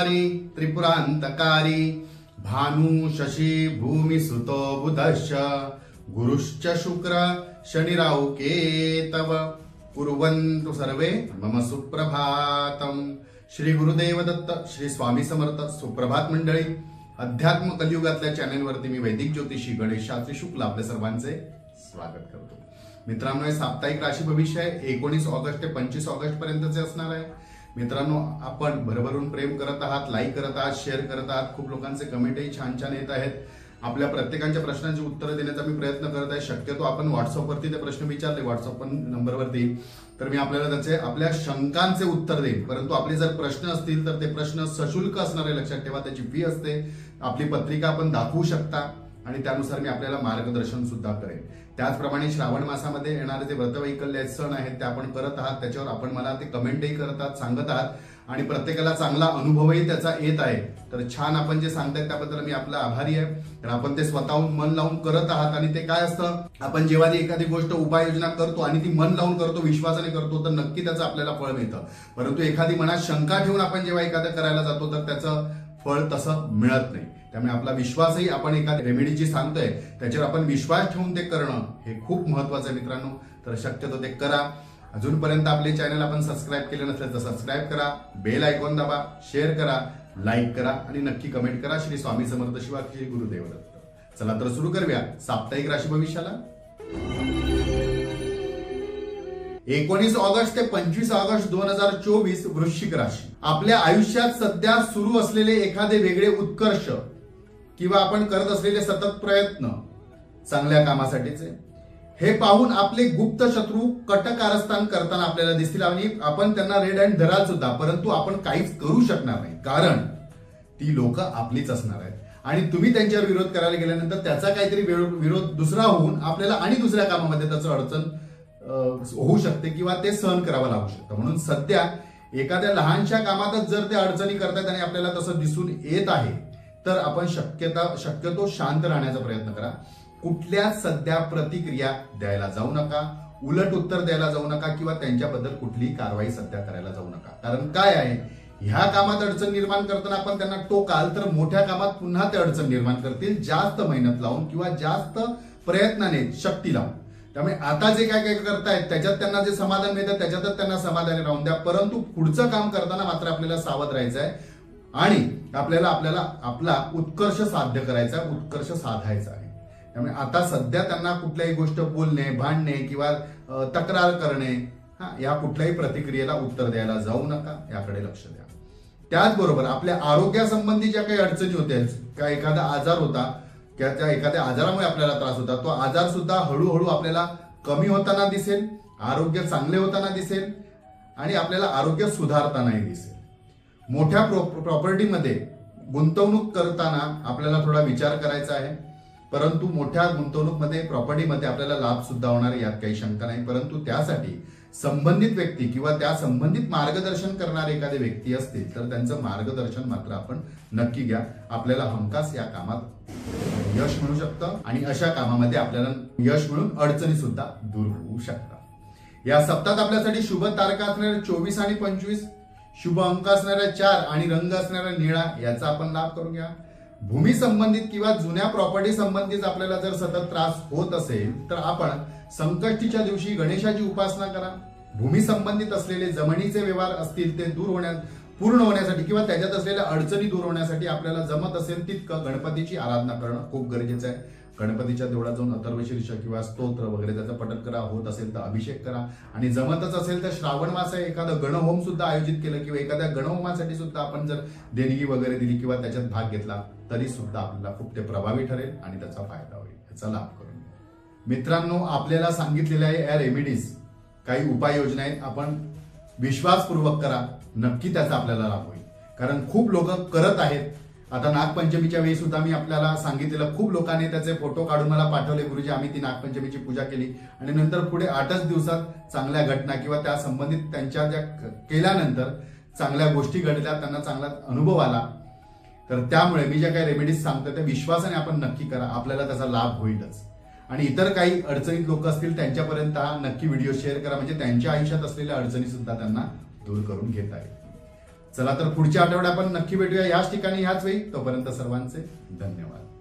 संहारी त्रिपुरांतकारी भानु शशी भूमी सुतो बुधश्च गुरुश्च शुक्र शनिराहु केतव कुर्वन्तु सर्वे मम सुप्रभातम। श्री गुरुदेव दत्त, श्री स्वामी समर्थ। सुप्रभात मंडळी, अध्यात्म कलियुगातल्या चॅनलवरती मी वैदिक ज्योतिषी गणेश शास्त्री शुक्ल आपल्या सर्वांचे स्वागत करतो। मित्रांनो, हे साप्ताहिक राशी भविष्य आहे 19 ऑगस्ट ते 25 ऑगस्ट पर्यंतचे असणार आहे। मित्रांनो, आपण भरभरून प्रेम करत आहात, लाईक करत आहात, शेअर करत आहात। खूप लोकांचे कमेंटही छान छान येत आहेत। आपल्या प्रत्येकाच्या प्रश्नांची उत्तरं देण्याचा मी प्रयत्न करत आहे। शक्यतो आपण व्हॉट्सअपवरती ते प्रश्न विचारले, व्हॉट्सअप नंबरवरती, तर मी आपल्याला त्याचे आपल्या शंकांचे उत्तर देईन। परंतु आपले जर प्रश्न असतील तर ते प्रश्न सशुल्क असणारे, लक्षात ठेवा, त्याची फी असते। आपली पत्रिका आपण दाखवू शकता आणि त्यानुसार मी आपल्याला मार्गदर्शन सुद्धा करेन। त्याचप्रमाणे श्रावण मासामध्ये येणारे जे व्रतवैकल्य सण आहेत ते आपण करत आहात, त्याच्यावर आपण मला ते कमेंटही करतात, सांगत आहात आणि प्रत्येकाला चांगला अनुभवही त्याचा येत आहे। तर छान आपण जे सांगताय त्याबद्दल मी आपला आभारी आहे। तर आपण ते स्वतःहून मन लावून करत आहात आणि ते काय असतं, आपण जेव्हा एखादी गोष्ट उपाययोजना करतो आणि ती मन लावून करतो, विश्वासाने करतो, तर नक्की त्याचं आपल्याला फळ मिळतं। परंतु एखादी मनात शंका ठेवून आपण जेव्हा एखादं करायला जातो तर त्याचं फळ तसं मिळत नाही। त्यामुळे आपला विश्वासही, आपण एखादी रेमेडी जी सांगतोय त्याच्यावर आपण विश्वास ठेवून ते करणं हे खूप महत्वाचं आहे मित्रांनो। तर शक्यतो ते करा। अजूनपर्यंत आपले चॅनल आपण सबस्क्राईब केले नसेल तर सबस्क्राईब करा, बेल आयकॉन दाबा, शेअर करा, लाईक करा आणि नक्की कमेंट करा। श्री स्वामी समर्थ शिवा, श्री गुरुदेव दत्त। चला तर सुरू करूया साप्ताहिक राशी भविष्याला। 19 ऑगस्ट ते 25 ऑगस्ट 2024 वृश्चिक राशी। आपल्या आयुष्यात सध्या सुरू असलेले एखादे वेगळे उत्कर्ष किंवा आपण करत असलेले सतत प्रयत्न चांगल्या कामासाठीचे, हे पाहून आपले गुप्त शत्रू कटकारस्थान करताना आपल्याला दिसतील आणि आपण त्यांना रेड हँड धराल सुद्धा, परंतु आपण काहीच करू शकणार नाही, कारण ती लोक आपलीच असणार आहेत आणि तुम्ही त्यांच्यावर विरोध करायला गेल्यानंतर त्याचा काहीतरी विरोध दुसरा होऊन आपल्याला आणि दुसऱ्या कामामध्ये त्याचं अडचण होऊ शकते किंवा ते सहन करावं लागू शकतं। म्हणून सध्या एखाद्या लहानशा कामातच जर ते अडचणी करतात आणि आपल्याला तसं दिसून येत आहे तर आपण शक्यतो शांत राहण्याचा प्रयत्न करा। कुठल्या सध्या प्रतिक्रिया द्यायला जाऊ नका, उलट उत्तर द्यायला जाऊ नका किंवा त्यांच्याबद्दल कुठलीही कारवाई सध्या करायला जाऊ नका। कारण काय आहे, ह्या कामात अडचण निर्माण करताना आपण त्यांना टोकाल तर मोठ्या कामात पुन्हा ते अडचण निर्माण करतील, जास्त मेहनत लावून किंवा जास्त प्रयत्नाने, शक्ती लावून। त्यामुळे आता जे काय काय करतायत त्याच्यात त्यांना जे समाधान मिळतं त्याच्यातच त्यांना समाधानी राहून द्या, परंतु पुढचं काम करताना मात्र आपल्याला सावध राहायचं आहे आणि आपल्याला आपला उत्कर्ष साध्य करायचा, उत्कर्ष साधायचा आहे। त्यामुळे आता सध्या त्यांना कुठल्याही गोष्ट बोलणे, भांडणे किंवा तक्रार करणे, या कुठल्याही प्रतिक्रियेला उत्तर द्यायला जाऊ नका, याकडे लक्ष द्या। त्याचबरोबर आपल्या आरोग्यासंबंधी ज्या काही अडचणी होत्या, काय एखादा आजार होता, त्या एखाद्या आजारामुळे आपल्याला त्रास होता, तो आजार सुद्धा हळूहळू आपल्याला कमी होताना दिसेल, आरोग्य चांगले होताना दिसेल आणि आपल्याला आरोग्य सुधारतानाही दिसेल। मोठ्या प्रॉपर्टीमध्ये गुंतवणूक करताना आपल्याला थोडा विचार करायचा आहे, परंतु मोठ्या गुंतवणूकमध्ये, प्रॉपर्टीमध्ये आपल्याला लाभ सुद्धा होणार, यात काही शंका नाही। परंतु त्यासाठी संबंधित व्यक्ती किंवा त्या संबंधित मार्गदर्शन करणारे एखादे व्यक्ती असतील तर त्यांचं मार्गदर्शन मात्र आपण नक्की घ्या। आपल्याला हमखास या कामात यश मिळू शकतं आणि अशा कामामध्ये आपल्याला यश मिळून अडचणी सुद्धा दूर होऊ शकतात। या सप्ताहात आपल्यासाठी शुभ तारखा असणाऱ्या 24 आणि 25, शुभ अंक असणाऱ्या 4 आणि रंग असणाऱ्या निळा, याचा आपण लाभ करून घ्या। भूमी संबंधित किंवा जुन्या प्रॉपर्टी संबंधित आपल्याला जर सतत त्रास होत असेल तर आपण संकष्टीच्या दिवशी गणेशाची उपासना करा। भूमी संबंधित असलेले जमिनीचे व्यवहार असतील ते पूर्ण होण्यासाठी किंवा त्याच्यात असलेल्या अडचणी दूर होण्यासाठी आपल्याला जमत असेल तितकं गणपतीची आराधना करणं खूप गरजेचं आहे। गणपतीच्या देवळात जाऊन अथर्वशीर्ष किंवा स्तोत्र वगैरे त्याचं पठण करा, होत असेल तर अभिषेक करा आणि जमतच असेल तर श्रावण मास आहे एखादं गणहोम सुद्धा आयोजित केलं किंवा एखाद्या गणहोमासाठी सुद्धा आपण जर देणगी वगैरे दिली किंवा त्याच्यात भाग घेतला तरी सुद्धा आपल्याला खूप ते प्रभावी ठरेल आणि त्याचा फायदा होईल, याचा लाभ करून घ्या। मित्रांनो, आपल्याला सांगितलेल्या या रेमेडीज काही उपाययोजना आहेत, आपण विश्वासपूर्वक करा, नक्की त्याचा आपल्याला लाभ होईल। कारण खूप लोक करत आहेत। आता नागपंचमीच्या वेळी सुद्धा मी आपल्याला सांगितलेलं, खूप लोकांनी त्याचे फोटो काढून मला पाठवले, गुरुजी आम्ही ती नागपंचमीची पूजा केली आणि नंतर पुढे 8च दिवसात चांगल्या घटना किंवा त्या संबंधित त्यांच्या ज्या केल्यानंतर चांगल्या गोष्टी घडल्या, त्यांना चांगला अनुभव आला। तर त्यामुळे मी ज्या काही रेमेडीज सांगतो त्या विश्वासाने आपण नक्की करा, आपल्याला त्याचा लाभ होईलच। आणि इतर काही अडचणीत लोक असतील त्यांच्यापर्यंत हा नक्की व्हिडिओ शेअर करा, म्हणजे त्यांच्या आयुष्यात असलेल्या अडचणी सुद्धा त्यांना दूर करून घेता येईल। चला तर पुढच्या आठवड्यात आपण नक्की भेटूया याच ठिकाणी ह्याच वेळी. तोपर्यंत सर्वांचे धन्यवाद.